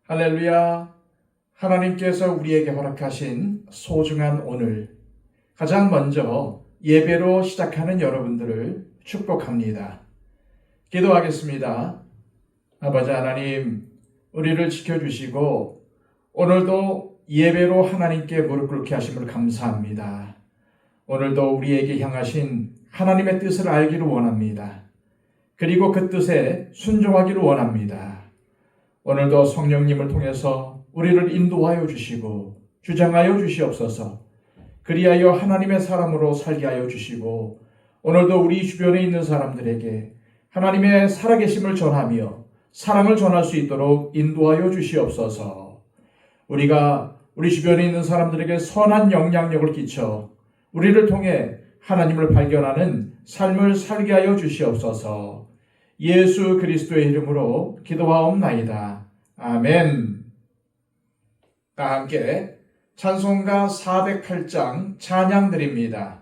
할렐루야! 하나님께서 우리에게 허락하신 소중한 오늘, 가장 먼저 예배로 시작하는 여러분들을 축복합니다. 기도하겠습니다. 아버지 하나님, 우리를 지켜주시고 오늘도 예배로 하나님께 무릎 꿇게 하심을 감사합니다. 오늘도 우리에게 향하신 하나님의 뜻을 알기를 원합니다. 그리고 그 뜻에 순종하기를 원합니다. 오늘도 성령님을 통해서 우리를 인도하여 주시고 주장하여 주시옵소서. 그리하여 하나님의 사람으로 살게 하여 주시고 오늘도 우리 주변에 있는 사람들에게 하나님의 살아계심을 전하며 사랑을 전할 수 있도록 인도하여 주시옵소서. 우리가 우리 주변에 있는 사람들에게 선한 영향력을 끼쳐 우리를 통해 하나님을 발견하는 삶을 살게 하여 주시옵소서. 예수 그리스도의 이름으로 기도하옵나이다. 아멘. 다 함께 찬송가 408장 찬양 드립니다.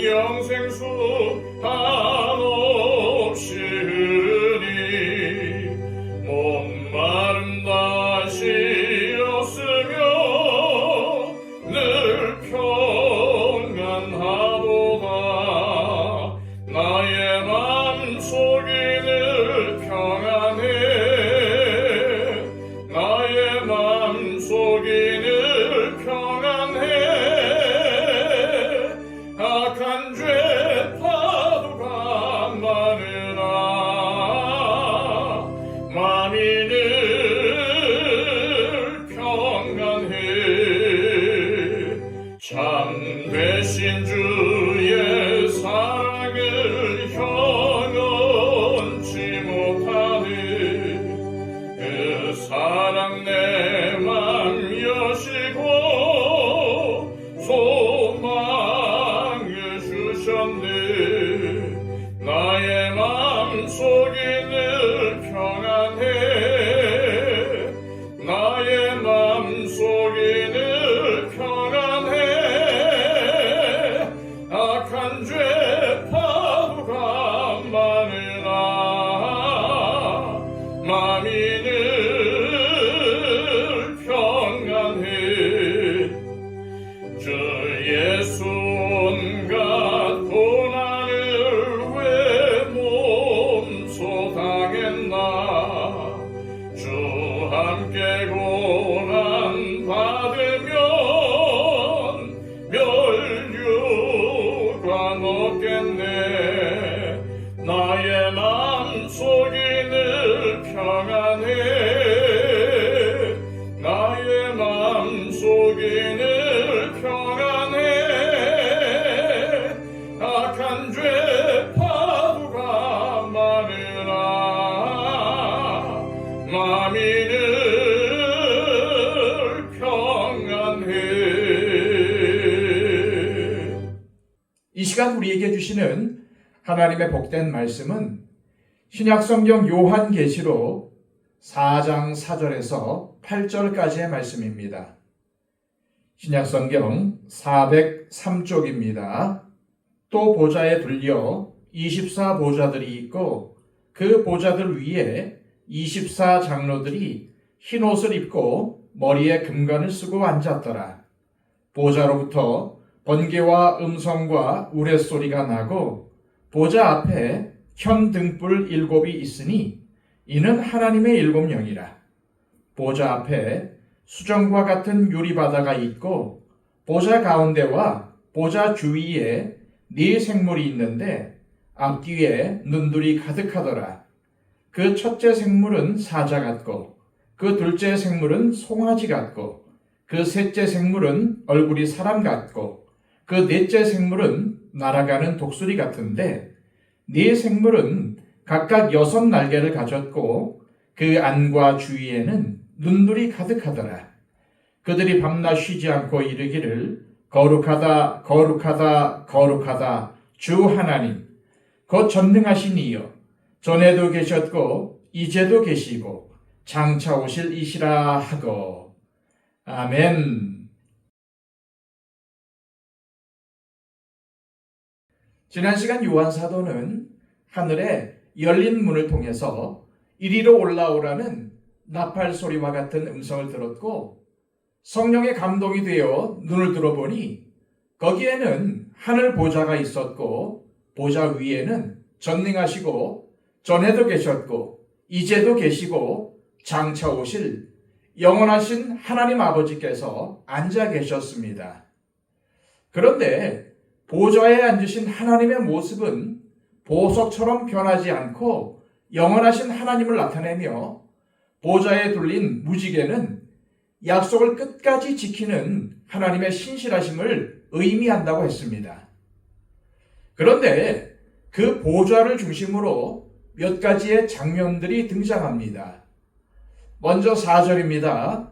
영생수 한없이 흐르니 목마름 다시 없으며 늘 평안하도다. 나의 맘속이 늘 평안해. 나의 맘속이 늘 평안해. 악한 죄 파도가 많으나 마음이 늘 평안해. 참되신 주의 사랑을 형언치 못하네. 그 사랑 내 맘 여시고 소망을 주셨네. 나의 맘속이 늘 평안해. 나의 맘속이 늘 평안해. 악한 죄 파도가 많으나 마음이 늘 평안해. 주 예수 온갖 고난을 왜 몸소 당했나. 주 함께 고난 받으면 멸류관 없겠네. 나의 맘속이 늘 평안해. 나의 맘속이 늘 평안해. 악한 죄 파도가 많으나 마음이 늘 평안해. 이 시간 우리에게 주시는 하나님의 복된 말씀은 신약성경 요한계시록 4장 4절에서 8절까지의 말씀입니다. 신약성경 403쪽입니다. 또 보좌에 들려 24보좌들이 있고 그 보좌들 위에 24장로들이 흰옷을 입고 머리에 금관을 쓰고 앉았더라. 보좌로부터 번개와 음성과 우레소리가 나고 보좌 앞에 현 등불 7이 있으니 이는 하나님의 7 영이라. 보좌 앞에 수정과 같은 유리바다가 있고 보좌 가운데와 보좌 주위에 네 생물이 있는데 앞뒤에 눈들이 가득하더라. 그 첫째 생물은 사자 같고 그 둘째 생물은 송아지 같고 그 셋째 생물은 얼굴이 사람 같고 그 넷째 생물은 날아가는 독수리 같은데 네 생물은 각각 6날개를 가졌고 그 안과 주위에는 눈들이 가득하더라. 그들이 밤낮 쉬지 않고 이르기를 거룩하다 거룩하다 거룩하다 주 하나님 곧 전능하신 이여 전에도 계셨고 이제도 계시고 장차 오실 이시라 하고. 아멘. 지난 시간 요한 사도는 하늘에 열린 문을 통해서 이리로 올라오라는 나팔 소리와 같은 음성을 들었고 성령의 감동이 되어 눈을 들어보니 거기에는 하늘 보좌가 있었고 보좌 위에는 전능하시고 전에도 계셨고 이제도 계시고 장차 오실 영원하신 하나님 아버지께서 앉아 계셨습니다. 그런데 보좌에 앉으신 하나님의 모습은 보석처럼 변하지 않고 영원하신 하나님을 나타내며 보좌에 둘린 무지개는 약속을 끝까지 지키는 하나님의 신실하심을 의미한다고 했습니다. 그런데 그 보좌를 중심으로 몇 가지의 장면들이 등장합니다. 먼저 4절입니다.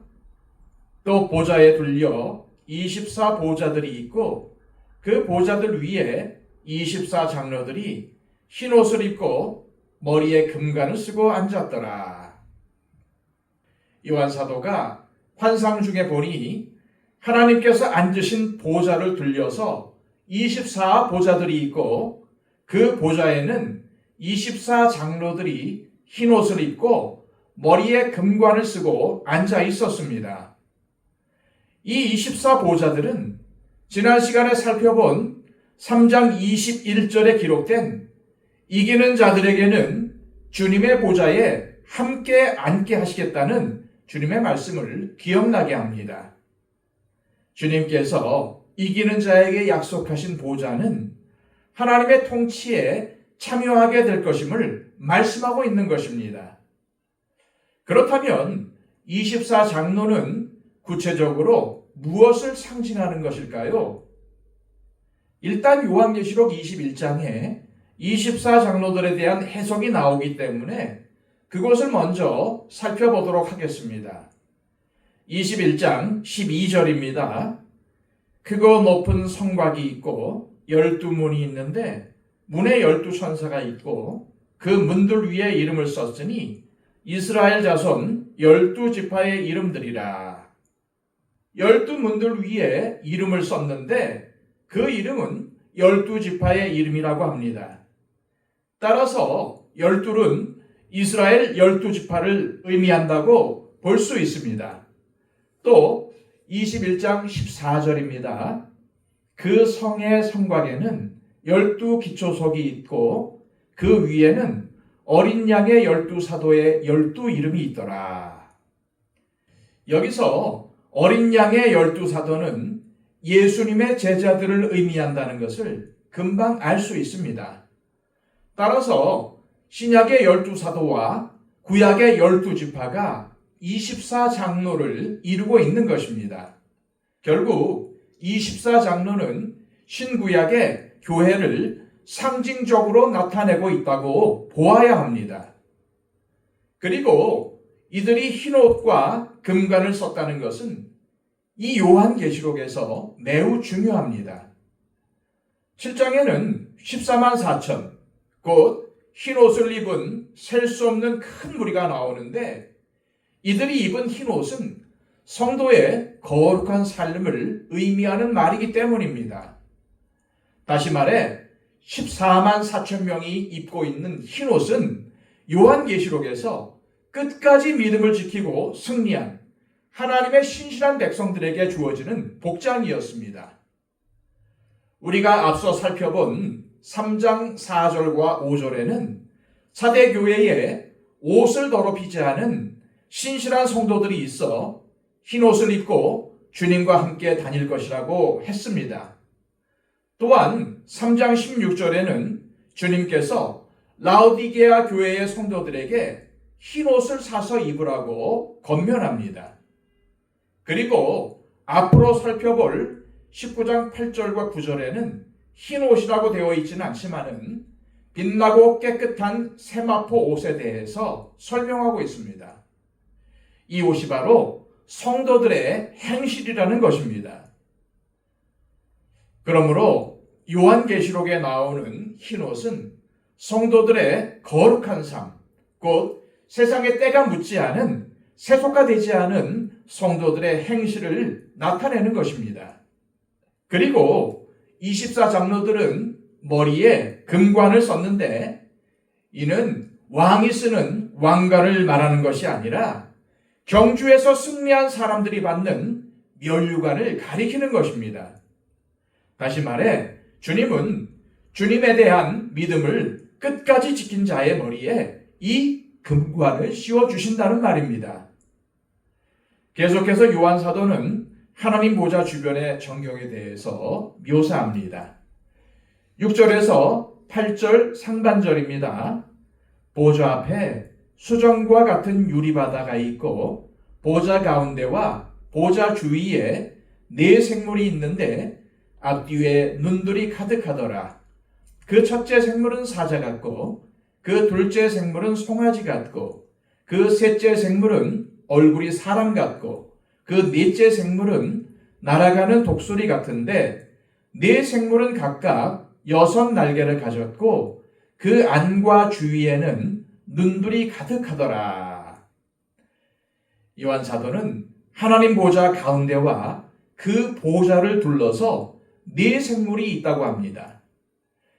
또 보좌에 둘려 24보좌들이 있고 그 보좌들 위에 24장로들이 흰 옷을 입고 머리에 금관을 쓰고 앉았더라. 요한 사도가 환상 중에 보니 하나님께서 앉으신 보좌를 둘려서 24보좌들이 있고 그 보좌에는 24장로들이 흰 옷을 입고 머리에 금관을 쓰고 앉아 있었습니다. 이 24보좌들은 지난 시간에 살펴본 3장 21절에 기록된 이기는 자들에게는 주님의 보좌에 함께 앉게 하시겠다는 주님의 말씀을 기억나게 합니다. 주님께서 이기는 자에게 약속하신 보좌는 하나님의 통치에 참여하게 될 것임을 말씀하고 있는 것입니다. 그렇다면 24장로는 구체적으로 무엇을 상징하는 것일까요? 일단 요한계시록 21장에 24장로들에 대한 해석이 나오기 때문에 그것을 먼저 살펴보도록 하겠습니다. 21장 12절입니다. 크고 높은 성곽이 있고 12문이 있는데 문에 12천사가 있고 그 문들 위에 이름을 썼으니 이스라엘 자손 12지파의 이름들이라. 12문들 위에 이름을 썼는데 그 이름은 12지파의 이름이라고 합니다. 따라서 12는 이스라엘 12지파를 의미한다고 볼 수 있습니다. 또 21장 14절입니다. 그 성의 성곽에는 12기초석이 있고 그 위에는 어린 양의 12사도의 12이름이 있더라. 여기서 어린 양의 12사도는 예수님의 제자들을 의미한다는 것을 금방 알 수 있습니다. 따라서 신약의 12사도와 구약의 12지파가 24장로를 이루고 있는 것입니다. 결국 24장로는 신구약의 교회를 상징적으로 나타내고 있다고 보아야 합니다. 그리고 이들이 흰옷과 금관을 썼다는 것은 이 요한계시록에서 매우 중요합니다. 7장에는 14만 4천, 곧 흰옷을 입은 셀 수 없는 큰 무리가 나오는데 이들이 입은 흰옷은 성도의 거룩한 삶을 의미하는 말이기 때문입니다. 다시 말해 14만 4천 명이 입고 있는 흰옷은 요한계시록에서 끝까지 믿음을 지키고 승리한 하나님의 신실한 백성들에게 주어지는 복장이었습니다. 우리가 앞서 살펴본 3장 4절과 5절에는 사대교회에 옷을 더럽히지 않은 신실한 성도들이 있어 흰옷을 입고 주님과 함께 다닐 것이라고 했습니다. 또한 3장 16절에는 주님께서 라오디게아 교회의 성도들에게 흰옷을 사서 입으라고 권면합니다. 그리고 앞으로 살펴볼 19장 8절과 9절에는 흰옷이라고 되어 있지는 않지만은 빛나고 깨끗한 세마포 옷에 대해서 설명하고 있습니다. 이 옷이 바로 성도들의 행실이라는 것입니다. 그러므로 요한계시록에 나오는 흰옷은 성도들의 거룩한 삶, 곧 세상에 때가 묻지 않은, 세속화되지 않은 성도들의 행실을 나타내는 것입니다. 그리고 24장로들은 머리에 금관을 썼는데 이는 왕이 쓰는 왕관을 말하는 것이 아니라 경주에서 승리한 사람들이 받는 면류관을 가리키는 것입니다. 다시 말해 주님은 주님에 대한 믿음을 끝까지 지킨 자의 머리에 이 금관을 씌워주신다는 말입니다. 계속해서 요한 사도는 하나님 보좌 주변의 전경에 대해서 묘사합니다. 6절에서 8절 상반절입니다. 보좌 앞에 수정과 같은 유리바다가 있고 보좌 가운데와 보좌 주위에 네 생물이 있는데 앞뒤에 눈들이 가득하더라. 그 첫째 생물은 사자 같고 그 둘째 생물은 송아지 같고 그 셋째 생물은 얼굴이 사람 같고 그 넷째 생물은 날아가는 독수리 같은데 네 생물은 각각 6 날개를 가졌고 그 안과 주위에는 눈들이 가득하더라. 요한 사도는 하나님 보좌 가운데와 그 보좌를 둘러서 네 생물이 있다고 합니다.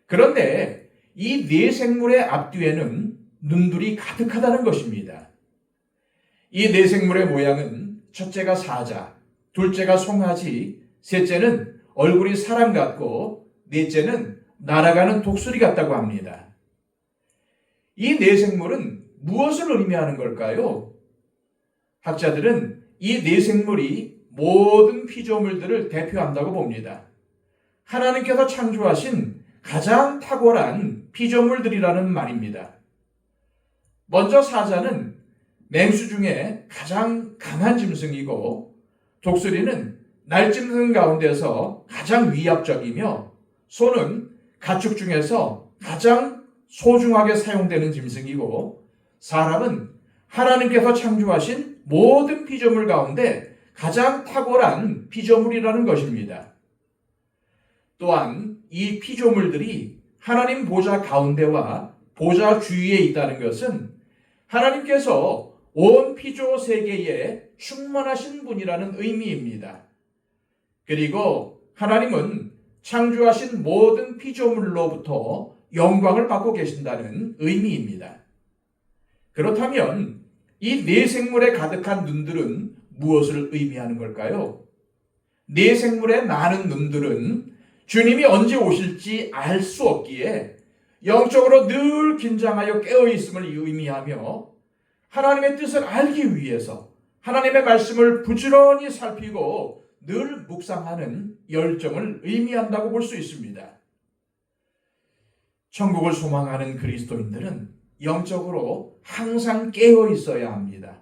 그런데 이 네 생물의 앞뒤에는 눈들이 가득하다는 것입니다. 이 네 생물의 모양은 첫째가 사자, 둘째가 송아지, 셋째는 얼굴이 사람 같고 넷째는 날아가는 독수리 같다고 합니다. 이 네 생물은 무엇을 의미하는 걸까요? 학자들은 이 네 생물이 모든 피조물들을 대표한다고 봅니다. 하나님께서 창조하신 가장 탁월한 피조물들이라는 말입니다. 먼저 사자는 맹수 중에 가장 강한 짐승이고 독수리는 날짐승 가운데서 가장 위압적이며 소는 가축 중에서 가장 소중하게 사용되는 짐승이고 사람은 하나님께서 창조하신 모든 피조물 가운데 가장 탁월한 피조물이라는 것입니다. 또한 이 피조물들이 하나님 보좌 가운데와 보좌 주위에 있다는 것은 하나님께서 온 피조 세계에 충만하신 분이라는 의미입니다. 그리고 하나님은 창조하신 모든 피조물로부터 영광을 받고 계신다는 의미입니다. 그렇다면 이 네 생물에 가득한 눈들은 무엇을 의미하는 걸까요? 네 생물의 많은 눈들은 주님이 언제 오실지 알 수 없기에 영적으로 늘 긴장하여 깨어있음을 의미하며 하나님의 뜻을 알기 위해서 하나님의 말씀을 부지런히 살피고 늘 묵상하는 열정을 의미한다고 볼 수 있습니다. 천국을 소망하는 그리스도인들은 영적으로 항상 깨어 있어야 합니다.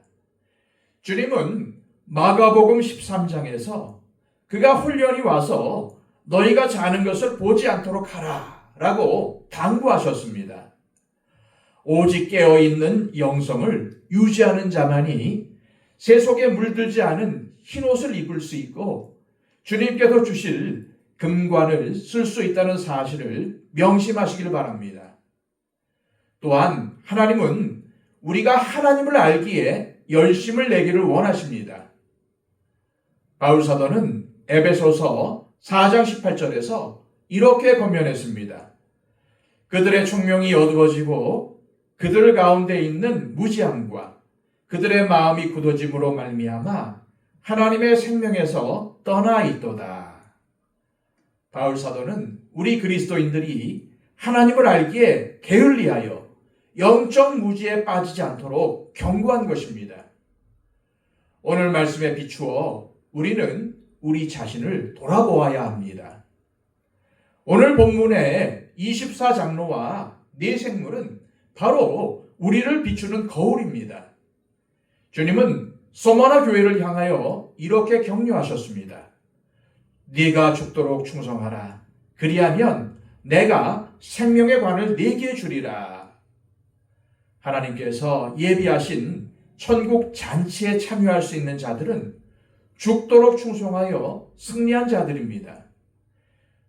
주님은 마가복음 13장에서 그가 훈련이 와서 너희가 자는 것을 보지 않도록 하라 라고 당부하셨습니다. 오직 깨어있는 영성을 유지하는 자만이 세속에 물들지 않은 흰옷을 입을 수 있고 주님께서 주실 금관을 쓸 수 있다는 사실을 명심하시길 바랍니다. 또한 하나님은 우리가 하나님을 알기에 열심을 내기를 원하십니다. 바울사도는 에베소서 4장 18절에서 이렇게 권면했습니다. 그들의 총명이 어두워지고 그들 가운데 있는 무지함과 그들의 마음이 굳어짐으로 말미암아 하나님의 생명에서 떠나 있도다. 바울사도는 우리 그리스도인들이 하나님을 알기에 게을리하여 영적 무지에 빠지지 않도록 경고한 것입니다. 오늘 말씀에 비추어 우리는 우리 자신을 돌아보아야 합니다. 오늘 본문의 24장로와 네 생물은 바로 우리를 비추는 거울입니다. 주님은 소마나 교회를 향하여 이렇게 격려하셨습니다. 네가 죽도록 충성하라. 그리하면 내가 생명의 관을 네게 주리라. 하나님께서 예비하신 천국 잔치에 참여할 수 있는 자들은 죽도록 충성하여 승리한 자들입니다.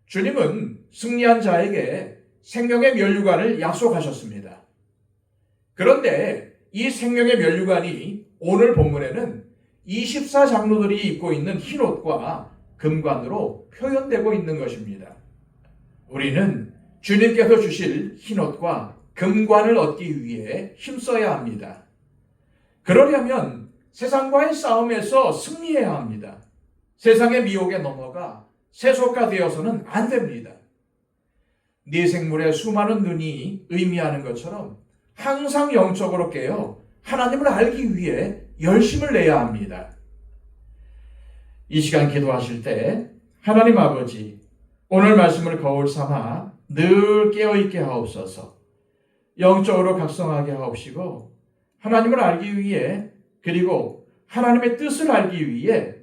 주님은 승리한 자에게 생명의 면류관을 약속하셨습니다. 그런데 이 생명의 면류관이 오늘 본문에는 24장로들이 입고 있는 흰옷과 금관으로 표현되고 있는 것입니다. 우리는 주님께서 주실 흰옷과 금관을 얻기 위해 힘써야 합니다. 그러려면 세상과의 싸움에서 승리해야 합니다. 세상의 미혹에 넘어가 세속화되어서는 안 됩니다. 네 생물의 수많은 눈이 의미하는 것처럼 항상 영적으로 깨어 하나님을 알기 위해 열심을 내야 합니다. 이 시간 기도하실 때 하나님 아버지, 오늘 말씀을 거울 삼아 늘 깨어있게 하옵소서. 영적으로 각성하게 하옵시고 하나님을 알기 위해 그리고 하나님의 뜻을 알기 위해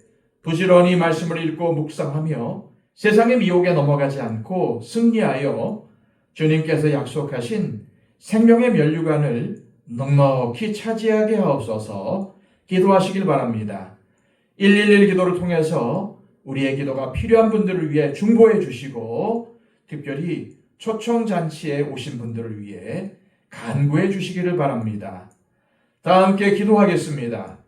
부지런히 말씀을 읽고 묵상하며 세상의 미혹에 넘어가지 않고 승리하여 주님께서 약속하신 생명의 면류관을 넉넉히 차지하게 하옵소서. 기도하시길 바랍니다. 111 기도를 통해서 우리의 기도가 필요한 분들을 위해 중보해 주시고 특별히 초청잔치에 오신 분들을 위해 간구해 주시기를 바랍니다. 다 함께 기도하겠습니다.